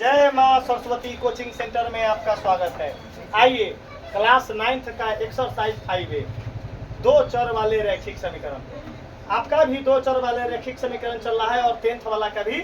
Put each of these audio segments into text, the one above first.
जय माँ Saraswati coaching centre में आपका स्वागत है। आइए क्लास 9th का एक्सरसाइज 5A दो चर वाले रैखिक समीकरण। आपका भी दो चर वाले रैखिक समीकरण चल रहा है और 10th वाला का भी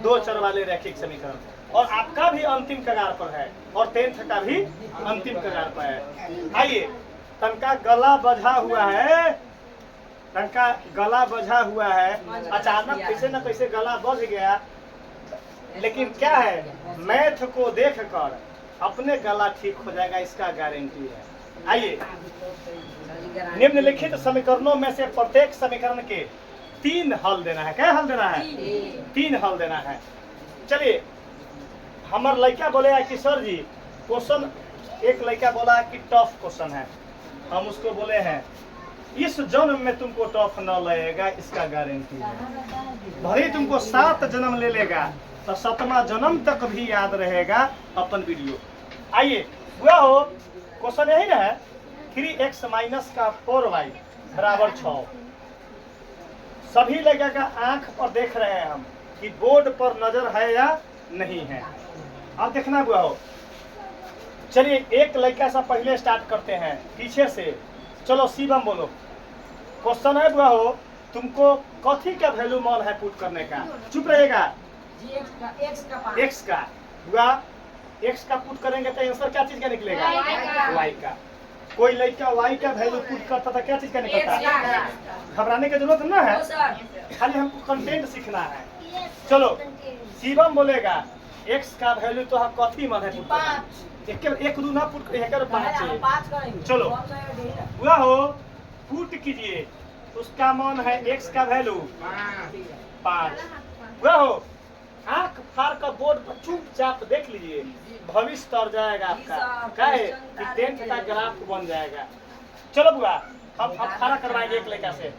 दो चर वाले रैखिक समीकरण, और आपका भी अंतिम कगार पर है और 10th का भी अंतिम कगार पर है। आइए, तनका गला बजा हुआ है, तनका गला बजा हुआ है, अचानक कैसे न कैसे गला बज गया, लेकिन क्या है, मैथ को देखकर अपने गला ठीक हो जाएगा, इसका गारंटी है। आइए, निम्नलिखित समीकरणों में से प्रत्येक समीकरण के 3 हल देना है। क्या हल देना है? 3 हल देना है। चलिए, हमारे लड़का बोले कि सर जी क्वेश्चन, एक लड़का बोला कि टफ क्वेश्चन है, हम उसको बोले हैं इस जन्म में तुमको टफ न लगेगा, इसका गारंटी है। भले तुमको 7 जन्म ले लेगा तो 7वां जन्म तक भी याद रहेगा अपन वीडियो। आइए, हुआ हो क्वेश्चन यही ना है, 3x माइनस का 4y बराबर 6। सभी लड़का का आंख पर देख रहे हैं हम कि बोर्ड पर नजर है या नहीं है। अब देखना हुआ हो। चलिए, एक लड़का से पहले स्टार्ट करते हैं पीछे से। चलो शिवम बोलो, क्वेश्चन है बुआ हो, तुमको कथी का वैल्यू मान है पुट करने का? चुप रहेगा। x का बुआ, x का पुट करेंगे तो आंसर क्या चीज का निकलेगा? y का। कोई लड़का y का वैल्यू पुट करता था, क्या चीज का निकलता? घबराने की जरूरत ना है, खाली हमको कंटेंट सीखना है। चलो, शिवम बोलेगा x का वैल्यू तो हम कथी मान है पुट करना? एक दू ना पुट कर 5। चलो बुआ हो, पुट कीजिए, उसका मान है x का वैल्यू 5। बुआ हो, आंख फाड़ कर बोर्ड पर चुपचाप देख लीजिए, भविष्य तर जाएगा आपका। क्या है कि 10th का ग्राफ बन जाएगा। चलो बुआ, हम खड़ा करवाएंगे एक लड़का से।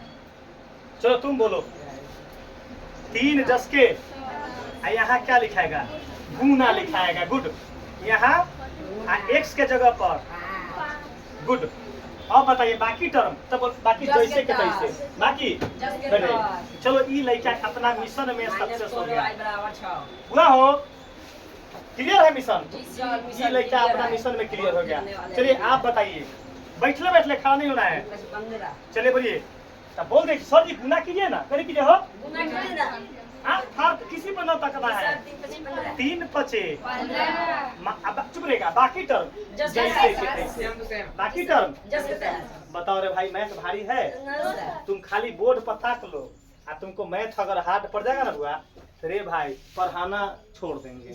चलो तुम बोलो, 3 जस के यहाँ क्या लिखाएगा? गुना लिखाएगा। गुड। यहाँ x के जगह पर गुड। अब बताइए बाकी टर्म, तब बाकी जैसे के तैसे बाकी। चलो, ये लड़का अपना मिशन में सक्सेस हो गया। हुआ हो, क्लियर है मिशन? ये लड़का अपना मिशन में क्लियर हो गया। चलिए आप बताइए, बैठले बैठले खड़ा नहीं होना है। चलिए बोलिए, तब बोल दे सर जी गुना कीजिए ना, करे कीजिए हो। किसी पर न तकना है। 3 पचे चुप रहेगा। बाकी टर्म जैसे बाकी टर्म बताओ रे भाई, मैथ भारी है? तुम खाली बोर्ड पर ताक लो, तुमको मैथ अगर हार्ड पड़ जाएगा ना हुआ तो रे भाई पढ़ाना छोड़ देंगे।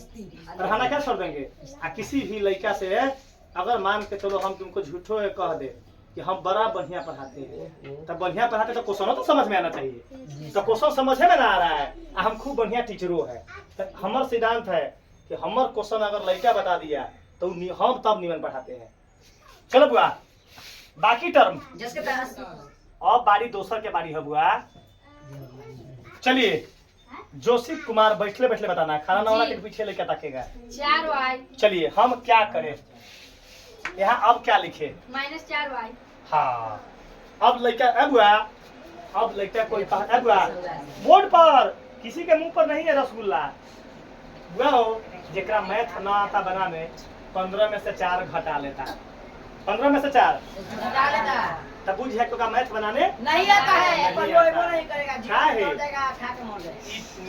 पढ़ाना क्या छोड़ देंगे? किसी भी लड़का से अगर मान के चलो हम तुमको झूठो कह दे कि हम बड़ा बढ़िया पढ़ाते हैं, तब बढ़िया पढ़ाते तो क्वेश्चन तो समझ में आना चाहिए। तो क्वेश्चन समझ में ना आ रहा है, हम खूब बढ़िया टीचरों है, तो हमारा सिद्धांत है कि हमार क्वेश्चन अगर लड़का बता दिया तो हम तब नियम पढ़ाते हैं। चलो बुआ, बाकी टर्म अब बारी दोसर के बारी है बुआ। चलिए, जोशी कुमार बैठले बैठले बताना है, खाना वाला के पीछे लेके ताकेगा। 4y। चलिए हम क्या करें यहाँ, अब क्या लिखे? -4y। हाँ, अब लड़का अब लड़का कोई बोर्ड पर किसी के मुंह पर नहीं है रसगुल्ला। बुआ हो, जेकरा मैथ ना आता बनाने 15 में से 4 घटा लेता। 15 में से 4 तब बुझ है तो मैथ बनाने नहीं आता है, नहीं आता। नहीं करेगा, क्या है?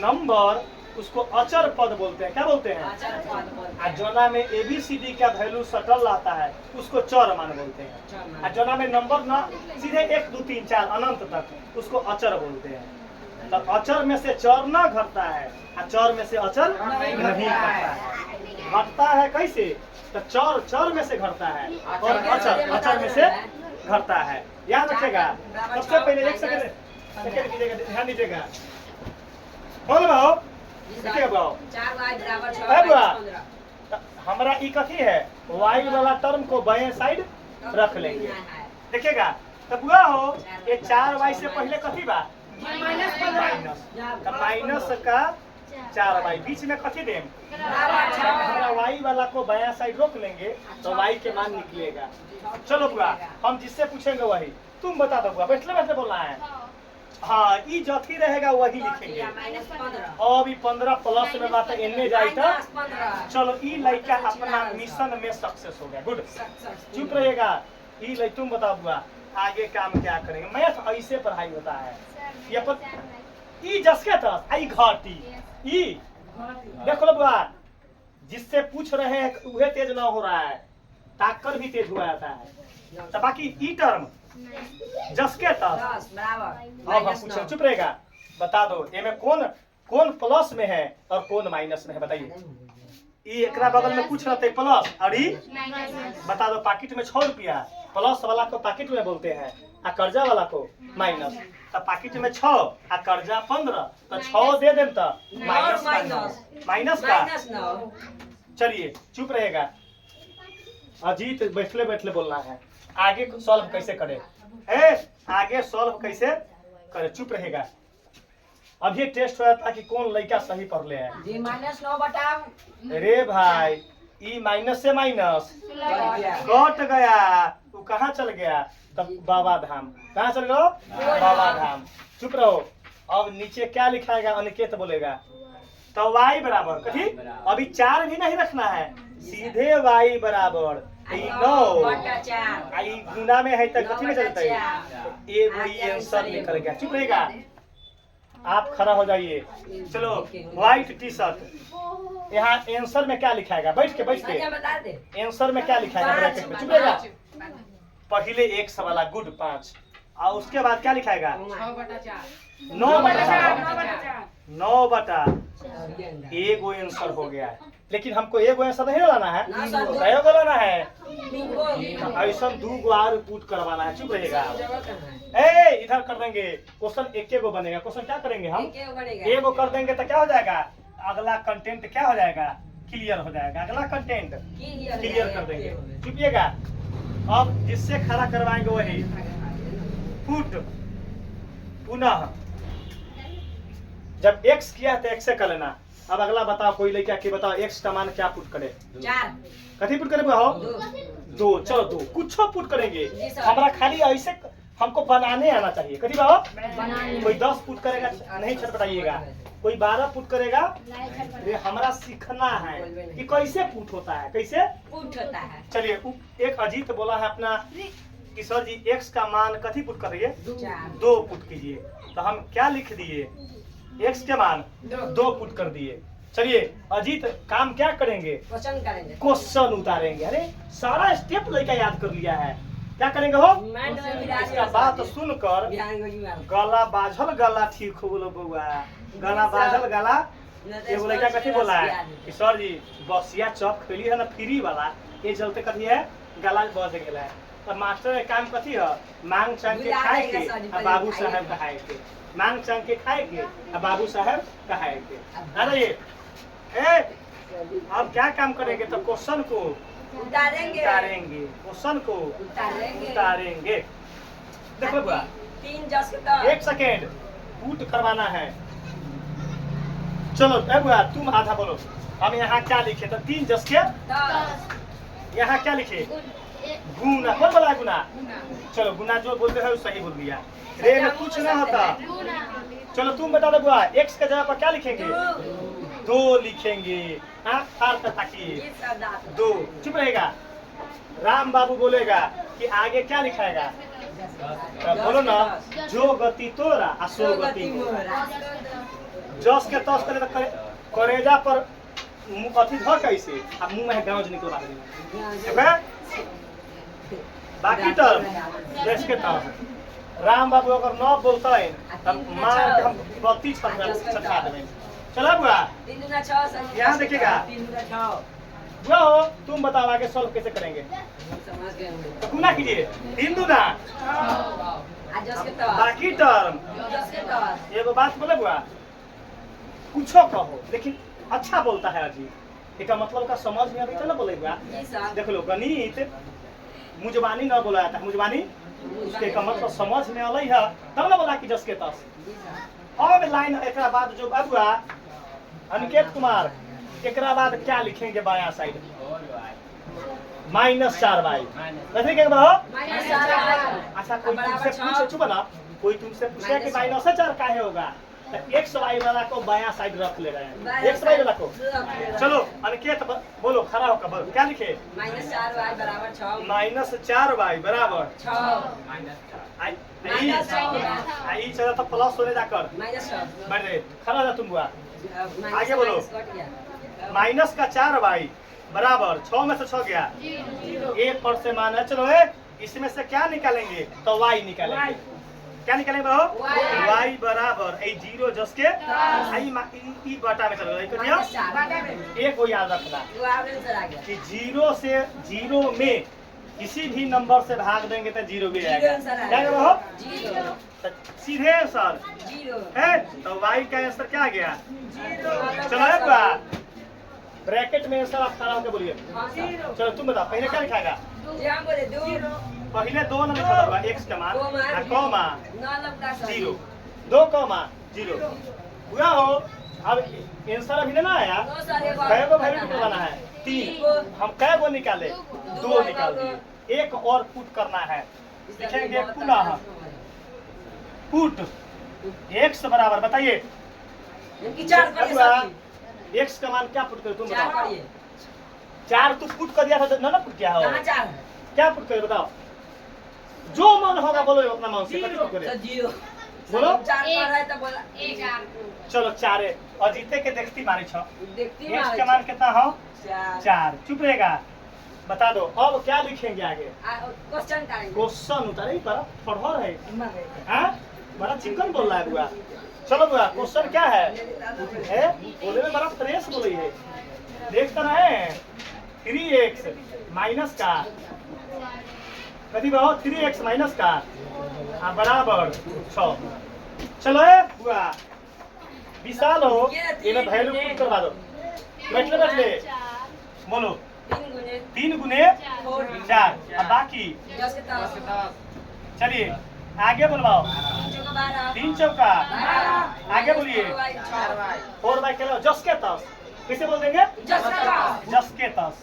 नंबर उसको अचर पद बोलते हैं। क्या बोलते हैं? जोना में ABCD का वैल्यू सटल रहता है उसको चर मान बोलते हैं। जोना में नंबर ना सीधे 1 2 3 4 अनंत तक उसको अचर बोलते हैं। तो अचर में से चर ना घटता है, चर में से अचर नहीं घटता है। घटता है कैसे? तो चर में से घटता है और अचर में से घटता है। याद रखेगा। सबसे पहले 1 सेकंड ध्यान दीजिएगा। बोल भाव, हमारा ई कथी है? y वाला टर्म को बाएं साइड रख लेंगे। देखिएगा, तब हुआ हो ये 4y से पहले कथी बा? माइनस का 4y, बीच में कथी दें? y वाला को बायां साइड रोक लेंगे तो y के मान निकलेगा। चलो बुआ, हम जिससे पूछेंगे वही तुम बता दो बुआ, बैठले बैठले बोलना है। हाँ ई जथी रहेगा वही लिखेंगे। अब ई 15 प्लस में बात एने जाई तो चलो ई लड़का अपना मिशन में सक्सेस हो गया। गुड, चुप रहिएगा। ई लड़का तुम बताओ बुआ आगे काम क्या करेंगे। मैथ ऐसे पढ़ाई होता है। ये अपन ई जस के तरफ आई घाटी ई देखो लो बुआ, जिससे पूछ रहे हैं वह तेज ना हो रहा है, ताकर भी तेज हुआ जाता है। तो बाकी ई टर्म जस के तरफ अब हम पूछे, चुप रहेगा। बता दो इनमें कौन कौन प्लस में है और कौन माइनस में है, बताइए। ई एकरा बगल में कुछ रहते प्लस और ई बता दो। पाकिट में 6 रुपया, प्लस वाला को पाकिट में बोलते हैं आ कर्जा वाला को माइनस। तो पाकिट में 6 आ कर्जा 15, तो 6 दे देम तो माइनस का। चलिए चुप रहेगा। अजीत बैठले बैठले बोलना है। आगे सॉल्व कैसे करे, आगे सॉल्व कैसे करे, चुप रहेगा। अभी टेस्ट हो था कि कौन लड़का सही पढ़ ले है। जी -9 बटा। अरे भाई ई माइनस से माइनस कट गया, तू कहाँ चल गया? तब बाबा धाम। कहाँ चल गया? बाबा धाम। चुप रहो। अब नीचे क्या लिखाएगा? अनिकेत बोलेगा। तो y बराबर कथी? अभी 4 भी नहीं रखना है, सीधे y बराबर 9 आई गुना में है तो कथी में चलता है? ये वही आंसर निकल गया। चुप रहेगा। आप खड़ा हो जाइए। चलो व्हाइट टी शर्ट, यहाँ आंसर में क्या लिखाएगा? बैठ के आंसर में क्या लिखाएगा? ब्रैकेट में। चुप रहेगा। पहले x वाला गुड 5 और उसके बाद क्या लिखाएगा? 9 बटा एगो आंसर हो गया है। लेकिन हमको एगो आंसर नहीं लाना है, कईगो लाना है? ऐसा 2 गो और पुट करवाना है। चुप रहेगा। इधर कर देंगे क्वेश्चन, एक गो बनेगा। क्वेश्चन क्या करेंगे हम? एगो कर देंगे तो क्या हो जाएगा? अगला कंटेंट क्या हो जाएगा? क्लियर हो जाएगा। अगला कंटेंट क्लियर कर देंगे। चुपिएगा। अब जिससे खड़ा करवाएंगे वही पुट। पुनः जब x किया तो x से कर लेना। अब अगला बताओ, कोई लड़का के बताओ x का मान क्या पुट करे? 4। कथी पुट करे? 2। चलो 2 कुछ पुट करेंगे। हमारा खाली ऐसे हमको बनाने आना चाहिए। कथी बाबा? कोई 10 पुट करेगा, नहीं छटपटाइएगा। कोई 12 पुट करेगा। ये हमारा सीखना है कि कैसे पुट होता है, कैसे पुट होता है। चलिए एक अजीत बोला है अपना कि सर जी x का मान कथी पुट कर रही है? 2 पुट कीजिए। तो हम क्या लिख दिए? x के मान 2 पुट कर दिए। चलिए अजीत काम क्या करेंगे? क्वेश्चन करेंगे, क्वेश्चन उतारेंगे। अरे सारा स्टेप लेकर याद कर लिया है। क्या करेंगे हो? इसका बात सुनकर गला बाझल गला ठीक हो बोलो बउआ। गला बाझल गला। एगो लड़का कथी बोला है कि सर जी बसिया चौक खेली है ना फ्री वाला, ये चलते कथी है गला बज गया है। तो मास्टर का काम कथी है? मांग चांग के खाए के और बाबू साहब कहाए के। मांग चांग के खाए के और बाबू साहब कहाए के। अरे अब क्या काम करेंगे? तो क्वेश्चन को उतारेंगे, क्वेश्चन को उतारेंगे। देखो बुआ 3 जस के तो 1 सेकेंड पुट करवाना है। चलो बुआ तुम आधा बोलो। हम यहाँ क्या लिखे? तो 3 जस के 10। यहाँ क्या लिखे? गुना। कौन बोला गुना? चलो गुना जो बोलते हैं वो सही बोल दिया। रे में कुछ ना होता। चलो तुम बता दो बुआ x के जगह पर क्या लिखेंगे? 2 लिखेंगे। आँख फाड़ कर ताकिए 2। चुप रहेगा। राम बाबू बोलेगा कि आगे क्या लिखाएगा? बोलो ना। जो गति तोरा आ सो गति मोरा। जस के तस करे तो करेजा पर अथी धर कैसे आ मुंह में गांज निकलवा देगा। बाकी टर्म जस के तस राम बाबू अगर न बोलता है तब मार के हम 32 छटका देंगे। चला बुआ 3 दूना 6। यहाँ देखिएगा। 3 दूना 6। बुआ हो तुम बताओ आगे सॉल्व कैसे करेंगे? समझ गए होंगे। तो गुना कीजिए। 3 दूना आज जस के तो बाकी टर्म जस के तो एगो बात बोले बुआ, कुछो कहो लेकिन अच्छा बोलता है अजीब। इसका मतलब का समझ में अभी तो ना बोले बुआ। जी सर। देख लो गणित मुजबानी ना बोला जाता है। मुजबानी उसके का मतलब समझ में अलई है तब ना बोला कि जस के तस। जी सर। अब लाइन एकरा बाद जो बुआ अनिकेत कुमार एकरा बाद क्या लिखेंगे? बायां साइड -4y। कैसे कहेंगे? -4y। अच्छा कोई तुमसे पूछे चुप ना कोई तुमसे पूछे कि माइनस से 4 काहे होगा, तो एक्स वाई वाला को बायां साइड रख ले रहे हैं, एक्स वाई वाला को। चलो अनिकेत बोलो, खड़ा होकर बोलो, क्या लिखे? -4y बराबर 6 -4y बराबर 6 आई चला तो प्लस होने जाकर -6 बैठ रे, खड़ा जा तुम बुआ, आगे बोलो। माइनस का 4y बराबर 6 में से 6 गया, एक पर से मान है। चलो इसमें से क्या निकालेंगे, तो y निकालेंगे। क्या निकालेंगे बाबू? y बराबर 0 जस के ई बटा में चलो कर दिया। एक को याद रखना कि 0 से 0 में किसी भी नंबर से भाग देंगे तो 0 भी आएगा। क्या बाबू? सीधे आंसर है, तो y का आंसर क्या आ गया? चलो ब्रैकेट में आंसर आप खड़ा होकर बोलिए। चलो तुम बताओ, पहले क्या लिखाएगा? पहले 2 न लिखा होगा, x का मान कॉमा 0, 2 कॉमा 0 पूरा हो। अब आंसर अभी ना आया, कै गो वैल्यू निकालना है? 3। हम कै गो निकाले? 2 निकाल दिए। एक और पुट करना है, लिखेंगे पुनः पुट x बराबर, बताइए x का मान क्या पुट करे? तुम बताओ। 4 तो पुट कर दिया था, ना पुट किया हो? क्या पुट करे बताओ? जो मन होगा बोलो अपना मन से, पुट करे बोलो। चलो 4 अजीते के देखती मारी 6, x का मान कितना हो? 4। चुप रहेगा, बता दो। अब क्या लिखेंगे आगे? क्वेश्चन उतारे पर पढ़ो है, हाँ बड़ा चिकन बोल रहा है बुआ। चलो बुआ, क्वेश्चन क्या है? बोले में बड़ा फ्रेश बोली है, देखता ना है। 3x माइनस का कभी बाबू 3x माइनस का बराबर 6। चलो बुआ विशाल हो, ये वैल्यू पुट करवा दो। बैठले बोलो 3 गुने 4, अब बाकी चलिए आगे बोलवाओ। 3 चौका आगे बोलिए। 4y के जस के तस कैसे बोल देंगे? जस के तस।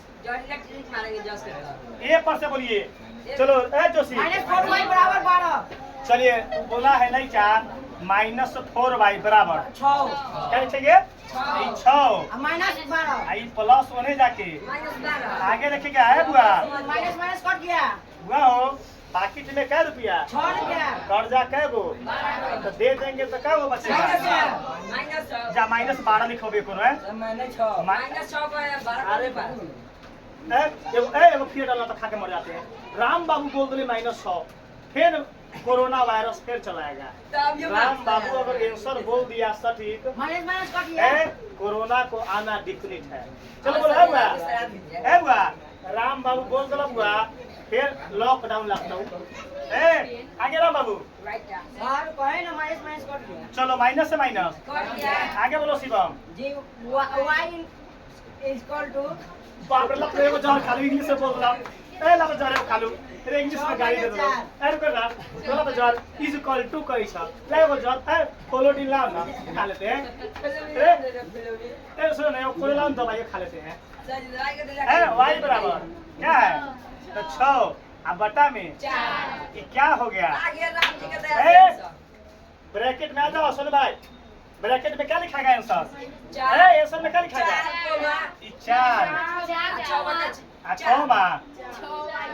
ए पर से बोलिए। चलो जोशी -4y बराबर 12। चलिए बोला है नहीं 4 -4y बराबर 6 क्या लिखेंगे? 6 -12 आई प्लस होने जाके -12 आगे लिखेगा है बुआ। माइनस कट गया। बुआ हो पाकिट में क्या रुपया? 6 रुपया। कर्जा कै गो? तो दे देंगे तो क्या गो बचेगा? जा -12 लिखोगे कोनो है? एगो फिर डालना तो खा के मर जाते हैं। राम बाबू बोल दिले -6, फिर कोरोना वायरस फिर चलाएगा। राम बाबू अगर आंसर बोल दिया सटीक, माइनस कट गया। कोरोना को आना डिफिनिट है। चलो बोलो है बुआ, राम बाबू बोल दिला बुआ, फिर लॉकडाउन लखनऊ। आगे राम बाबू चलो माइनस से माइनस आगे बोलो शिवम। बाप रे लखनऊ को जहर खालू, इंग्लिश में बोल रहा लखनऊ जहर खालू, तेरे इंग्लिश में गाली दे दो। कर रहा बोला तो जहर इज इक्वल टू कई छ ले वो जहर कोलोडिन लाओ ना खा लेते हैं। सुनो ना कोलोडिन दवाई खा लेते हैं। y बराबर क्या है? तो 6 अब बटा में 4। ये क्या हो गया? ब्रैकेट में आ जाओ सुन भाई, ब्रैकेट में क्या लिखा गया आंसर? आंसर में क्या लिखा गया? 4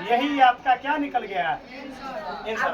यही आपका क्या निकल गया आंसर।